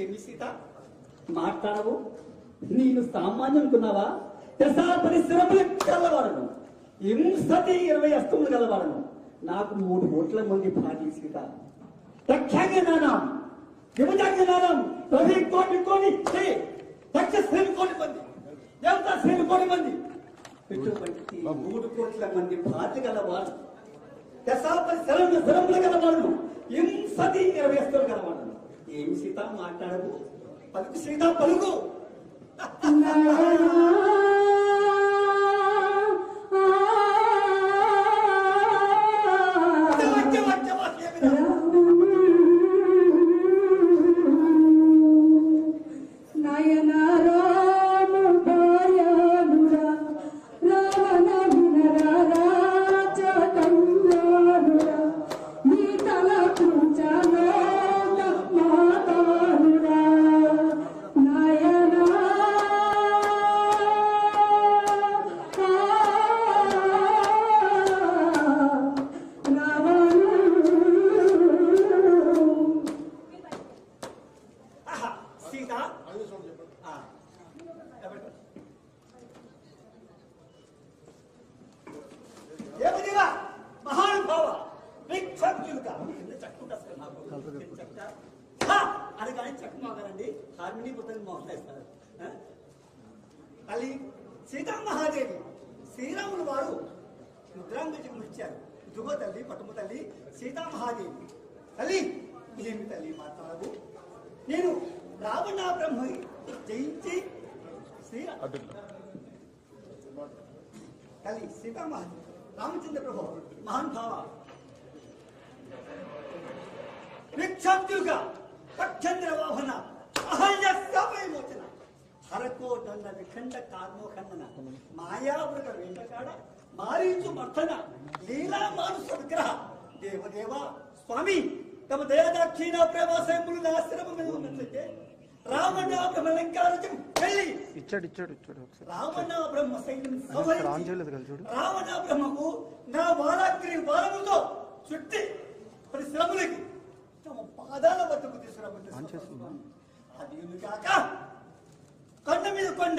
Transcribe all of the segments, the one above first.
ఏమి సీత మాట్లాడవు? నేను సామాన్యం అనుకున్నావా? దశా పరిశ్రమలు గలవాడను, హింసతి 20 అస్తములు గలవాడను. నాకు 3 కోట్ల మంది భార్య సీత. దక్షాంగ నానం యువజాంగ నానం రవి కోటి కోటి దక్ష శ్రేణి కోటి మంది, దేవతా శ్రేణి కోటి మంది, ఇటువంటి 3 కోట్ల మంది భార్య గలవాడు. దశా పరిశ్రమలు గలవాడను, హింసతి 20 అస్తములు గలవాడను. ఏమి సీత మాట్లాడదు? పలుకు సీత పలుకు. తల్లి సీతామహాదేవి శ్రీరాములు వారు ముద్రాంగజం ఇచ్చారు. దుగో తల్లి పట్టుము తల్లి సీతామహాదేవి. తల్లి ఏమి తల్లి మాట్లాడవు? నేను రావణ బ్రహ్మ జయించి తల్లి సీతామహాదేవి రామచంద్ర ప్రభు మహాన్ భావ విక్షాబ్దుగా పక్షంద్ర వాహన అహల్య శాపవిమోచన హరకోటన్న విఖండ కార్మోఖండన మాయావృత వెంటకాడ మారీచు మర్దన లీలా మానుస విగ్రహ దేవదేవ స్వామి తమ దయాదాక్షిణ ప్రేమాశయములు నాశనము మీద ఉన్నట్లయితే రావణ బ్రహ్మ లంకారాజ్యం వెళ్ళి ఇచ్చాడు రావణ బ్రహ్మ సైన్యం రావణ బ్రహ్మకు నా వారాగ్రి వారముతో చుట్టి పరిశ్రమలకి తమ పాదాల వద్దకు తీసుకురాబట్టి అది కాక కొండ మీద కొండ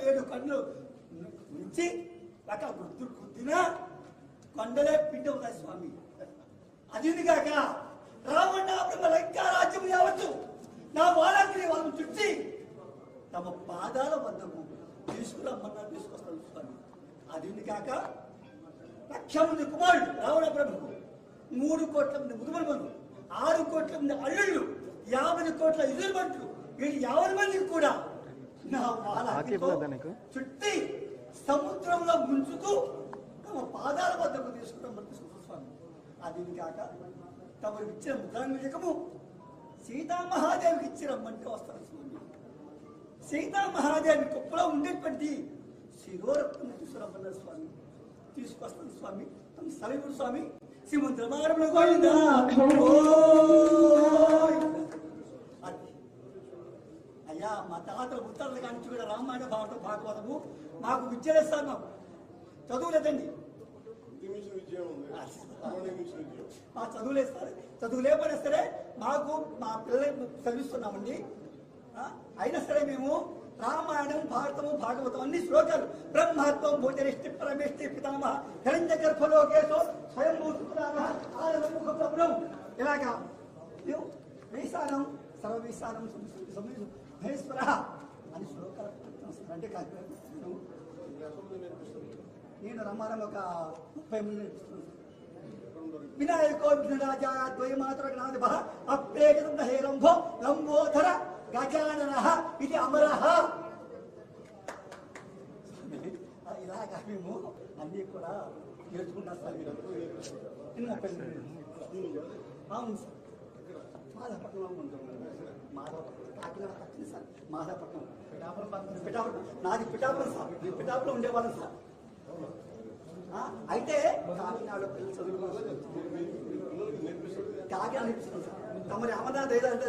7 కొండలు నుంచి కాక గుర్తులు గుర్తినా కొండలే పిండి ఉన్నాయి స్వామి. అది కాక రావణ బ్రహ్మ లంకారాజ్యం యావచ్చు నా వారాగ్రి వాళ్ళని చుట్టి తమ పాదాల వద్దకు తీసుకురమ్మన్నా తీసుకొస్తాను స్వామి. అది కాక 1,00,000 మంది కుమారుడు రావణ బ్రహ్మకు 3 కోట్ల మంది ముదుమనుమలు 6 కోట్ల మంది అల్లుళ్ళు 50 కోట్ల ఎదురుబంట్లు వీళ్ళు 50 మందికి కూడా నా వారాగ్రితో చుట్టి సముద్రంలో ముంచుతూ తమ పాదాల వద్దకు తీసుకురమ్మని స్వామి. అది కాక తమకు ఇచ్చిన ముద్రాంగజకము సీతామహాదేవికి ఇచ్చిరమ్మంటే వస్తారు స్వామి. సీతామహాదేవి కుప్పలో ఉండేటువంటి శిరోరత్నం తీసుకురమ్మన్నారు స్వామి. తీసుకొస్తాను స్వామి. తమ సలవుడు స్వామి శ్రీమంత్రమారంలో గోవిందా. అయ్యా మా తాతల ఉత్తరాల కానించి కూడా రామాయణ భాగవతము మాకు విద్యలేస్తారు. మాకు చదువు లేదండి. మా చదువులేదు సార్. చదువు లేకపోయినా సరే మాకు మా పిల్లలకు చదివిస్తున్నామండి. అయినా సరే మేము రామాయణం భారతము భాగవతం అన్ని శ్లోకాలు బ్రహ్మత్వం భోజనిష్టి పరమేష్టి పితామహ హిరణ్య గర్భలోకేశో స్వయం ఇలాగా వైశానం సర్వవిశానం మహేశ్వర అని శ్లోకాలు అంటే కాదు. నేను రమ్మానం ఒక 30 మంది నేర్పిస్తున్నాను. వినాయకో విఘ్నరాజా ద్వయమాత్ర జ్ఞానభ అప్రేతం హేరంభో లంబోధర గజానన ఇది అమరహ. ఇలాగా మేము అన్ని కూడా నేర్చుకుంటాం సార్. అవును సార్. మాధవపట్నం మాధవపట్నం కాకినాడ పట్టింది సార్. మాధవపట్నం పిఠాపురం నాది పిఠాపురం సార్. నేను పిఠాపురం ఉండేవాళ్ళం సార్. అయితే కాకినాడలో పిల్లలు చదువుకోవాలి. కాకినాడ నేర్పిస్తున్నాం సార్. తమరి అమర్నాథ్ ఏదంటే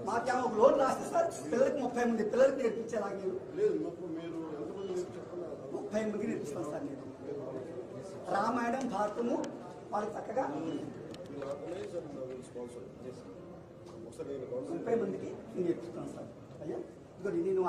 మాకేమో ఒక లోన్ రాస్తే సార్ పిల్లలకి 30 మంది పిల్లలకి నేర్పించేలాగా మీరు 30 మందికి నేర్పిస్తాను సార్. నేను రామాయణం భారతము వాళ్ళకి చక్కగా ఒకసారి నేను 30 మందికి నేను నేర్పిస్తాను సార్. అయ్యా ఇదిగో నేను